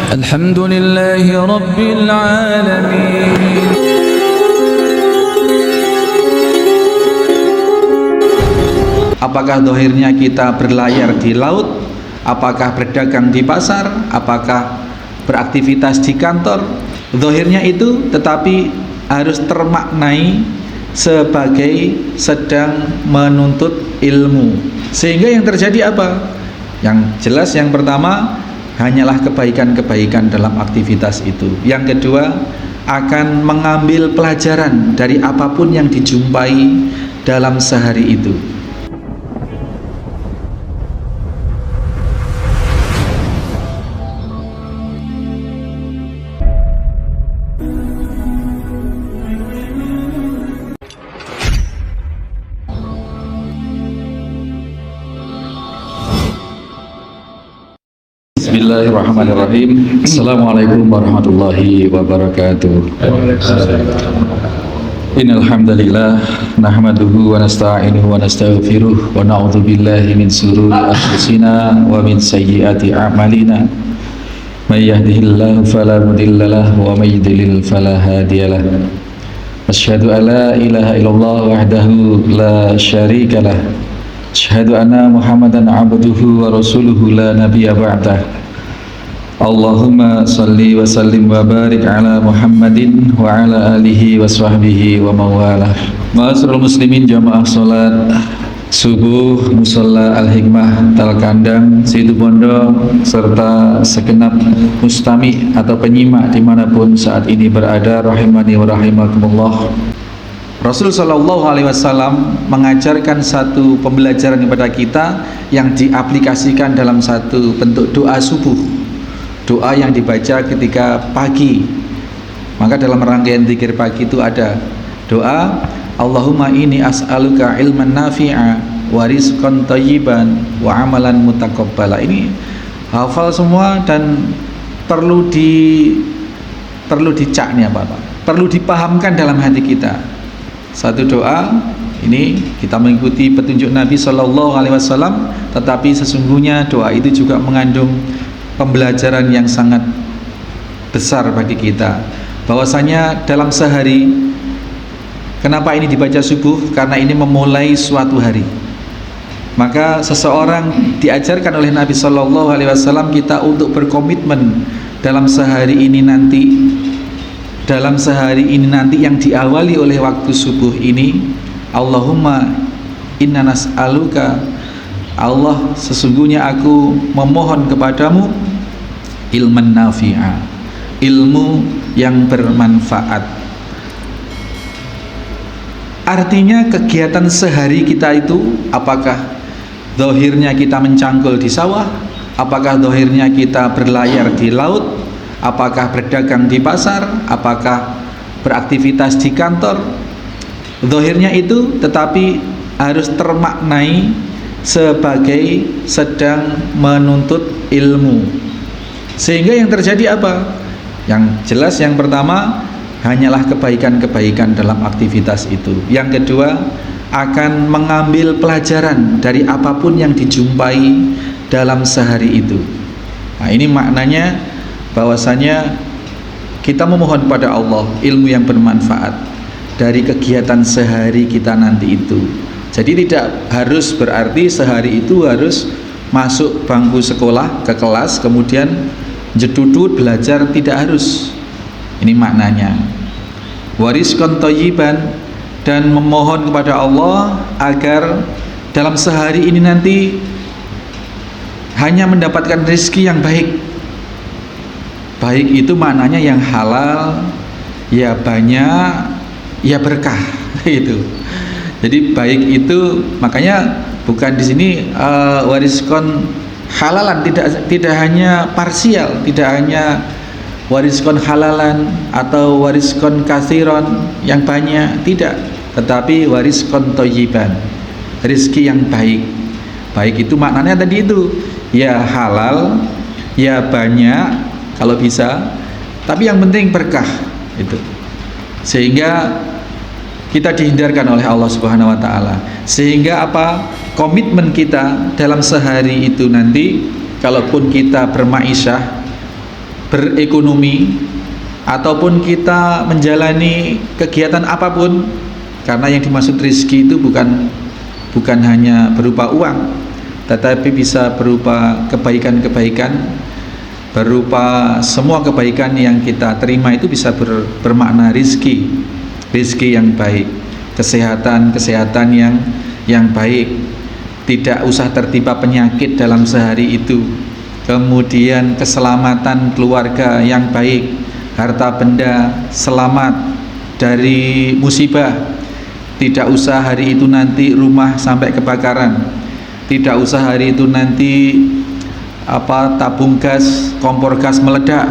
Alhamdulillahi Rabbil Alamin. Apakah zahirnya kita berlayar di laut, apakah berdagang di pasar, apakah beraktivitas di kantor, zahirnya itu tetapi harus termaknai sebagai sedang menuntut ilmu. Sehingga yang terjadi apa? Yang jelas yang pertama hanyalah kebaikan-kebaikan dalam aktivitas itu. Yang kedua, akan mengambil pelajaran dari apapun yang dijumpai dalam sehari itu. Bismillahirrahmanirrahim. Assalamualaikum warahmatullahi wabarakatuh. Innal hamdalillah nahmaduhu wa nasta'inuhu wa nastaghfiruh wa na'udzu billahi min shururi anfusina wa min sayyiati a'malina. May yahdihillahu fala mudhillalah wa may yudlil fala hadiyalah. Asyhadu an la ilaha illallah wahdahu la syarikalah. Asyhadu anna Muhammadan abduhu wa rasuluhu la nabiyya ba'dah. Allahumma salli wa sallim wa barik ala Muhammadin wa ala alihi wa sahbihi wa mawalah. Ma'asyiral muslimin, jamaah salat subuh musalla Al-Hikmah Talkandang Situbondo serta segenap mustami atau penyimak dimanapun saat ini berada, rahimani wa rahimakumullah. Rasul Shallallahu Alaihi Wasallam mengajarkan satu pembelajaran kepada kita yang diaplikasikan dalam satu bentuk doa subuh, doa yang dibaca ketika pagi. Maka dalam rangkaian zikir pagi itu ada doa Allahumma inni as'aluka ilman nafi'a wa rizqan thayyiban wa amalan mutaqabbala. Ini hafal semua dan perlu dicak nih apa? Perlu dipahamkan dalam hati kita. Satu doa ini kita mengikuti petunjuk Nabi Shallallahu Alaihi Wasallam, tetapi sesungguhnya doa itu juga mengandung pembelajaran yang sangat besar bagi kita. Bahwasanya dalam sehari, kenapa ini dibaca subuh? Karena ini memulai suatu hari. Maka seseorang diajarkan oleh Nabi Shallallahu Alaihi Wasallam kita untuk berkomitmen dalam sehari ini nanti. Dalam sehari ini nanti yang diawali oleh waktu subuh ini, Allahumma inna nas'aluka, Allah sesungguhnya aku memohon kepadamu ilman nafi'a, ilmu yang bermanfaat. Artinya kegiatan sehari kita itu, apakah zahirnya kita mencangkul di sawah, apakah zahirnya kita berlayar di laut, apakah berdagang di pasar, apakah beraktivitas di kantor, zahirnya itu tetapi harus termaknai sebagai sedang menuntut ilmu. Sehingga yang terjadi apa? Yang jelas yang pertama hanyalah kebaikan-kebaikan dalam aktivitas itu. Yang kedua, akan mengambil pelajaran dari apapun yang dijumpai dalam sehari itu. Nah, ini maknanya bahwasanya kita memohon pada Allah ilmu yang bermanfaat dari kegiatan sehari kita nanti itu. Jadi tidak harus berarti sehari itu harus masuk bangku sekolah ke kelas kemudian jedudut belajar, tidak harus. Ini maknanya. Warizqan thayyiban, dan memohon kepada Allah agar dalam sehari ini nanti hanya mendapatkan rezeki yang baik. Baik itu maknanya yang halal, ya banyak, ya berkah itu. Jadi baik itu makanya bukan di sini warizqan halalan, tidak hanya parsial, tidak hanya warizqan halalan atau warizqan katsiran yang banyak, tidak, tetapi warizqan thayyiban, rezeki yang baik. Baik itu maknanya tadi itu, ya halal, ya banyak kalau bisa, tapi yang penting berkah itu. Sehingga kita dihindarkan oleh Allah Subhanahu wa taala. Sehingga apa? Komitmen kita dalam sehari itu nanti, kalaupun kita bermaisyah, berekonomi ataupun kita menjalani kegiatan apapun, karena yang dimaksud rezeki itu bukan hanya berupa uang, tetapi bisa berupa kebaikan-kebaikan, berupa semua kebaikan yang kita terima itu bisa bermakna rezeki yang baik, kesehatan yang baik, tidak usah tertimpa penyakit dalam sehari itu, kemudian keselamatan keluarga yang baik, harta benda selamat dari musibah, tidak usah hari itu nanti rumah sampai kebakaran, tidak usah hari itu nanti tabung gas, kompor gas meledak,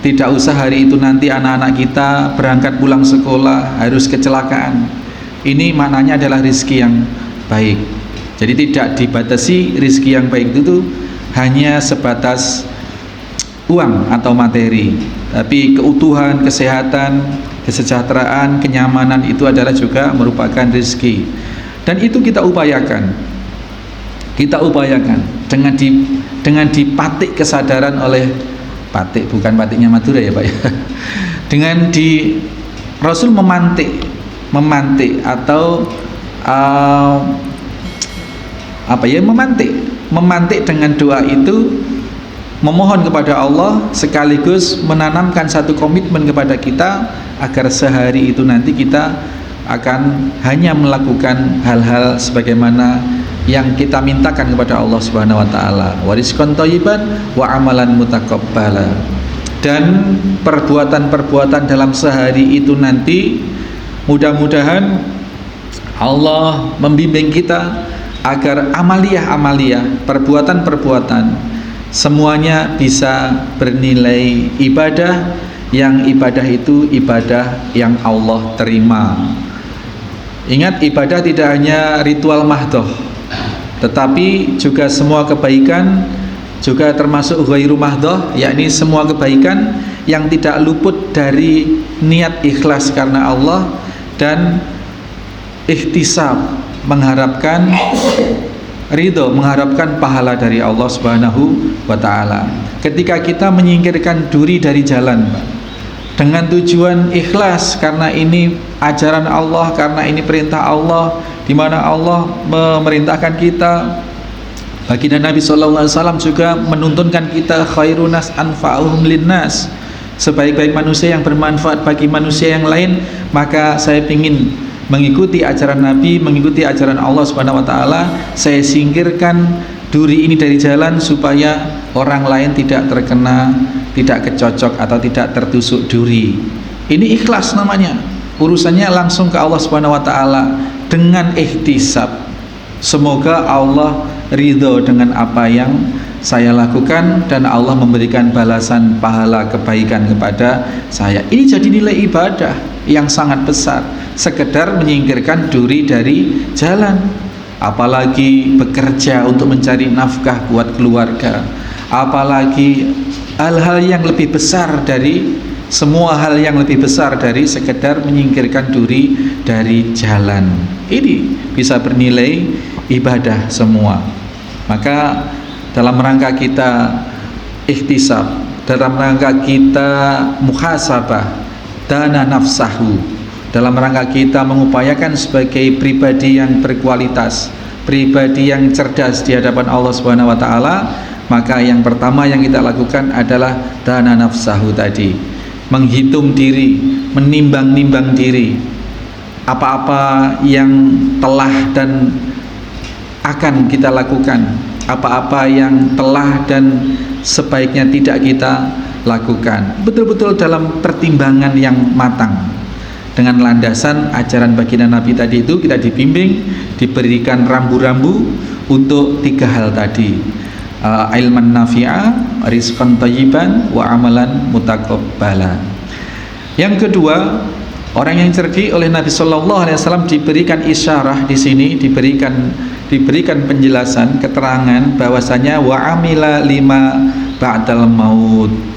tidak usah hari itu nanti anak-anak kita berangkat pulang sekolah harus kecelakaan. Ini maknanya adalah rezeki yang baik. Jadi tidak dibatasi rezeki yang baik itu hanya sebatas uang atau materi, tapi keutuhan, kesehatan, kesejahteraan, kenyamanan itu adalah juga merupakan rezeki. Dan itu kita upayakan dengan dipatik kesadaran oleh patik, bukan patiknya Madura ya Pak ya. Dengan Rasul memantik atau memantik dengan doa itu, memohon kepada Allah sekaligus menanamkan satu komitmen kepada kita agar sehari itu nanti kita akan hanya melakukan hal-hal sebagaimana yang kita mintakan kepada Allah Subhanahu wa taala, wa rizqan thayyiban wa amalan mutaqabbala. Dan perbuatan-perbuatan dalam sehari itu nanti mudah-mudahan Allah membimbing kita agar amaliyah, perbuatan-perbuatan semuanya bisa bernilai ibadah, yang ibadah itu ibadah yang Allah terima. Ingat, ibadah tidak hanya ritual mahdoh, tetapi juga semua kebaikan, juga termasuk ghairu mahdoh, yakni semua kebaikan yang tidak luput dari niat ikhlas karena Allah dan ihtisab, mengharapkan ridho, mengharapkan pahala dari Allah Subhanahu wa ta'ala. Ketika kita menyingkirkan duri dari jalan dengan tujuan ikhlas, karena ini ajaran Allah, karena ini perintah Allah, di mana Allah memerintahkan kita, baginda Nabi SAW juga menuntunkan kita khairun nas anfa'uhum linnas, sebaik-baik manusia yang bermanfaat bagi manusia yang lain. Maka saya ingin mengikuti ajaran Nabi, mengikuti ajaran Allah Subhanahu wa taala. Saya singkirkan duri ini dari jalan supaya orang lain tidak terkena, tidak kecocok atau tidak tertusuk duri. Ini ikhlas namanya. Urusannya langsung ke Allah Subhanahu wa taala dengan ihtisab. Semoga Allah ridho dengan apa yang saya lakukan dan Allah memberikan balasan pahala kebaikan kepada saya. Ini jadi nilai ibadah yang sangat besar. Sekedar menyingkirkan duri dari jalan, apalagi bekerja untuk mencari nafkah buat keluarga, apalagi hal-hal yang lebih besar dari semua hal yang lebih besar dari sekedar menyingkirkan duri dari jalan. Ini bisa bernilai ibadah semua. Maka dalam rangka kita ihtisab, dalam rangka kita muhasabah dana nafsahu, dalam rangka kita mengupayakan sebagai pribadi yang berkualitas, pribadi yang cerdas di hadapan Allah Subhanahu wa taala, maka yang pertama yang kita lakukan adalah dana nafsahu tadi, menghitung diri, menimbang-nimbang diri, apa-apa yang telah dan akan kita lakukan, apa-apa yang telah dan sebaiknya tidak kita lakukan, betul-betul dalam pertimbangan yang matang. Dengan landasan ajaran baginda Nabi tadi itu, kita dibimbing, diberikan rambu-rambu untuk 3 hal tadi, ilman nafi'a, rizqan thayyiban, wa amalan mutaqabbala. Yang kedua, orang yang cerdik oleh Nabi Shallallahu Alaihi Wasallam diberikan isyarah di sini, diberikan penjelasan, keterangan bahwasanya wa amila lima ba'dal maut,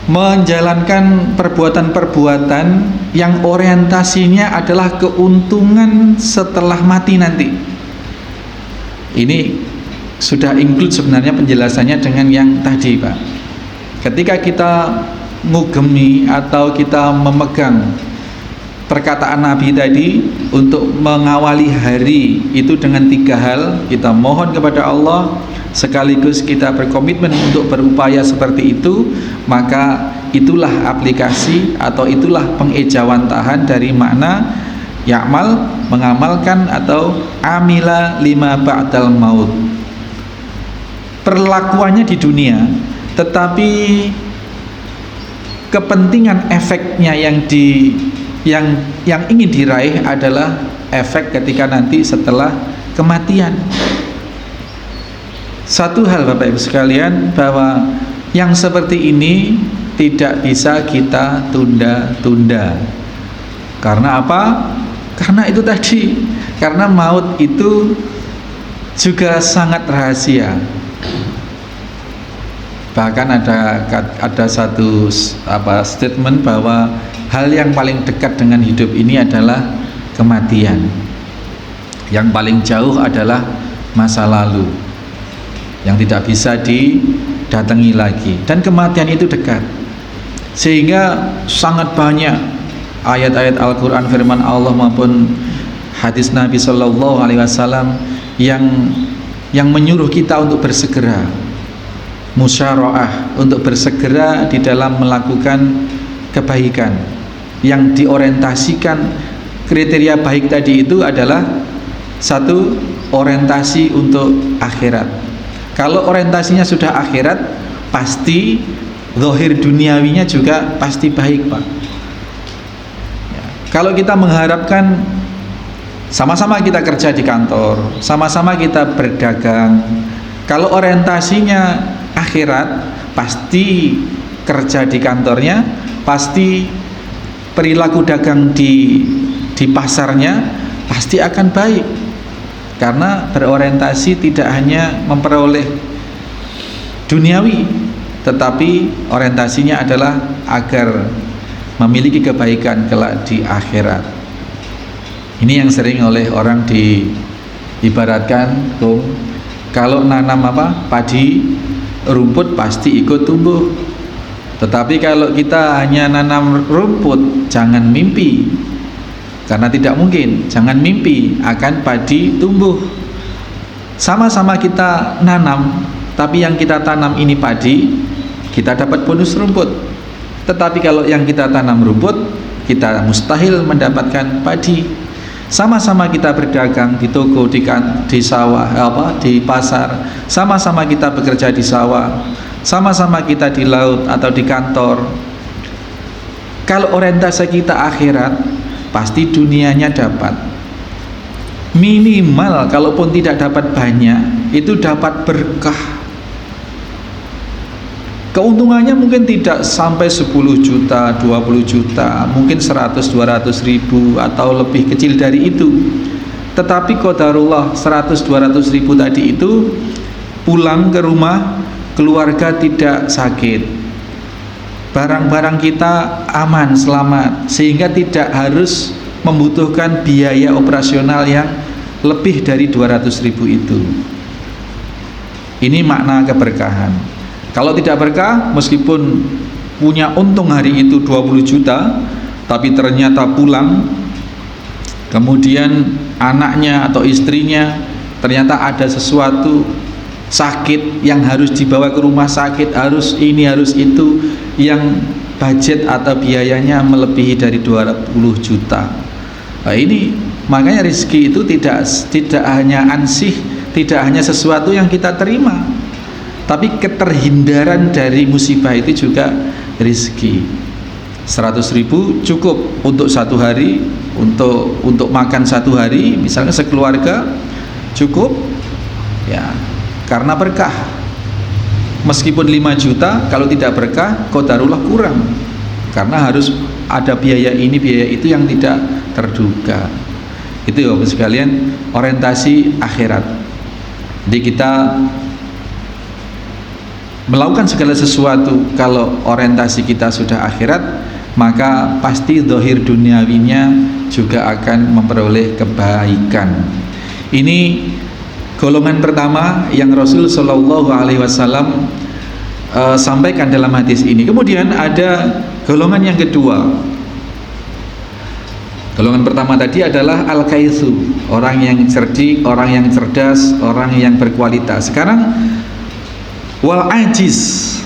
menjalankan perbuatan-perbuatan yang orientasinya adalah keuntungan setelah mati nanti. Ini sudah include sebenarnya penjelasannya dengan yang tadi, Pak. Ketika kita ngugemi atau kita memegang perkataan Nabi tadi untuk mengawali hari itu dengan 3 hal, kita mohon kepada Allah sekaligus kita berkomitmen untuk berupaya seperti itu, maka itulah aplikasi atau itulah pengejawantahan dari makna ya'mal, mengamalkan, atau amila lima ba'dal maut. Perlakuannya di dunia, tetapi kepentingan efeknya yang ingin diraih adalah efek ketika nanti setelah kematian. Satu hal Bapak Ibu sekalian, bahwa yang seperti ini tidak bisa kita tunda-tunda. Karena apa? Karena itu tadi, karena maut itu juga sangat rahasia. Bahkan ada satu statement bahwa hal yang paling dekat dengan hidup ini adalah kematian. Yang paling jauh adalah masa lalu yang tidak bisa didatangi lagi, dan kematian itu dekat. Sehingga sangat banyak ayat-ayat Al-Quran, firman Allah maupun hadis Nabi Shallallahu Alaihi Wasallam yang menyuruh kita untuk bersegera musyara'ah, untuk bersegera di dalam melakukan kebaikan yang diorientasikan. Kriteria baik tadi itu adalah satu, orientasi untuk akhirat. Kalau orientasinya sudah akhirat, pasti zahir duniawinya juga pasti baik, Pak. Ya. Kalau kita mengharapkan sama-sama kita kerja di kantor, sama-sama kita berdagang, kalau orientasinya akhirat, pasti kerja di kantornya, pasti perilaku dagang di pasarnya pasti akan baik, karena berorientasi tidak hanya memperoleh duniawi, tetapi orientasinya adalah agar memiliki kebaikan kelak di akhirat. Ini yang sering oleh orang diibaratkan, kalau nanam padi, rumput pasti ikut tumbuh. Tetapi kalau kita hanya nanam rumput, jangan mimpi, karena tidak mungkin. Jangan mimpi akan padi tumbuh. Sama-sama kita nanam, tapi yang kita tanam ini padi, kita dapat bonus rumput. Tetapi kalau yang kita tanam rumput, kita mustahil mendapatkan padi. Sama-sama kita berdagang di toko, di sawah, di pasar, sama-sama kita bekerja di sawah, sama-sama kita di laut atau di kantor. Kalau orientasi kita akhirat, pasti dunianya dapat. Minimal kalaupun tidak dapat banyak, itu dapat berkah. Keuntungannya mungkin tidak sampai 10 juta, 20 juta, mungkin 100-200 ribu atau lebih kecil dari itu. Tetapi qadarullah 100-200 ribu tadi itu, pulang ke rumah, keluarga tidak sakit, barang-barang kita aman, selamat, sehingga tidak harus membutuhkan biaya operasional yang lebih dari 200 ribu itu. Ini makna keberkahan. Kalau tidak berkah, meskipun punya untung hari itu 20 juta, tapi ternyata pulang, kemudian anaknya atau istrinya ternyata ada sesuatu sakit yang harus dibawa ke rumah sakit, harus ini, harus itu, yang budget atau biayanya melebihi dari 20 juta. Nah, ini makanya rezeki itu tidak hanya ansih, tidak hanya sesuatu yang kita terima, tapi keterhindaran dari musibah itu juga rezeki. 100 ribu cukup untuk satu hari, untuk makan satu hari, misalnya sekeluarga cukup, ya, karena berkah. Meskipun 5 juta, kalau tidak berkah, qadarullah kurang, karena harus ada biaya ini, biaya itu yang tidak terduga. Itu ya Bapak sekalian, orientasi akhirat. Jadi kita melakukan segala sesuatu, kalau orientasi kita sudah akhirat, maka pasti zahir duniawinya juga akan memperoleh kebaikan. Ini golongan pertama yang Rasul Shallallahu Alaihi Wasallam sampaikan dalam hadis ini. Kemudian ada golongan yang kedua. Golongan pertama tadi adalah al-kaitsu, orang yang cerdik, orang yang cerdas, orang yang berkualitas. Sekarang wal ajiz.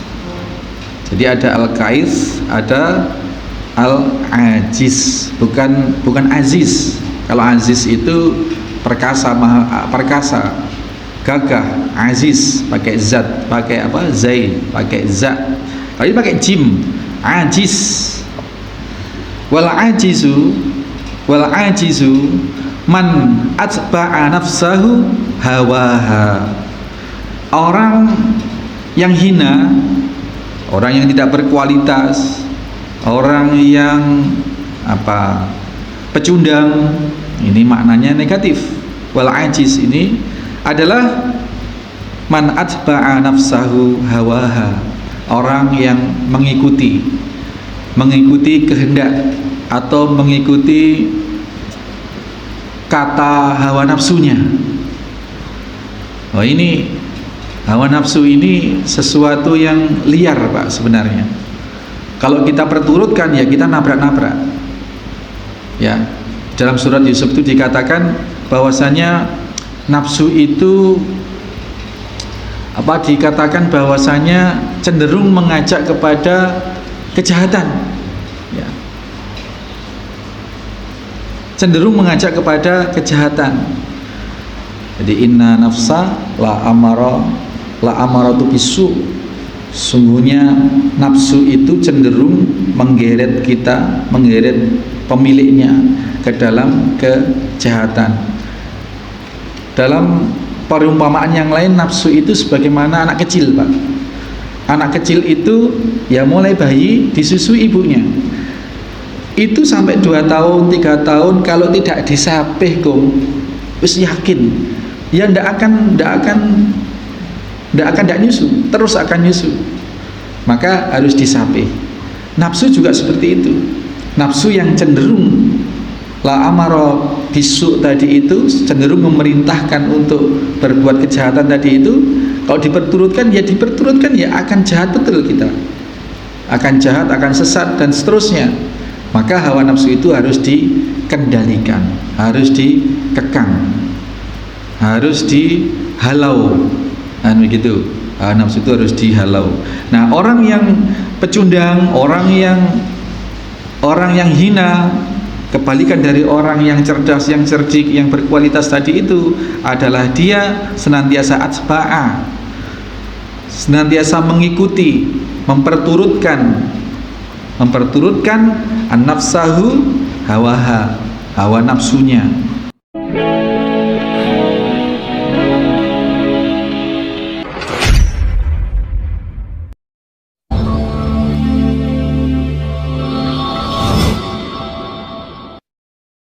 Jadi ada al-kaits, ada al-ajiz, bukan aziz. Kalau aziz itu perkasa, perkasa, gagah. Aziz pakai zat, pakai apa? Zain, pakai za. Kalau ini pakai jim, ajiz. Wal ajizu man atba'a nafsahu hawaha. Orang yang hina, orang yang tidak berkualitas, orang yang pecundang, ini maknanya negatif. Wal ajiz ini adalah man atba'a nafsahu hawaha, orang yang mengikuti kehendak atau mengikuti kata hawa nafsunya. Oh, ini hawa nafsu ini sesuatu yang liar, Pak, sebenarnya. Kalau kita perturutkan ya kita nabrak-nabrak. Ya, dalam surat Yusuf itu dikatakan bahwasanya nafsu itu dikatakan bahwasanya cenderung mengajak kepada kejahatan. Ya. Cenderung mengajak kepada kejahatan. Jadi inna nafsa la amaratu bisu. Sungguhnya nafsu itu cenderung menggeret kita, menggeret pemiliknya ke dalam kejahatan. Dalam perumpamaan yang lain, nafsu itu sebagaimana anak kecil, Pak. Anak kecil itu ya mulai bayi disusui ibunya. Itu sampai 2 tahun, 3 tahun kalau tidak disapih wis yakin ya ndak akan nyusu, terus akan nyusu. Maka harus disapih. Nafsu juga seperti itu. Nafsu yang cenderung la amara bisu tadi itu, cenderung memerintahkan untuk berbuat kejahatan tadi itu, kalau diperturutkan ya akan jahat betul kita. Akan jahat, akan sesat dan seterusnya. Maka hawa nafsu itu harus dikendalikan, harus dikekang, harus dihalau. Dan begitu, hawa nafsu itu harus dihalau. Nah, orang yang pecundang, orang yang hina, kebalikan dari orang yang cerdas, yang cerdik, yang berkualitas tadi itu adalah dia senantiasa atba'a, senantiasa mengikuti, memperturutkan an-nafsahu hawaha, hawa nafsunya.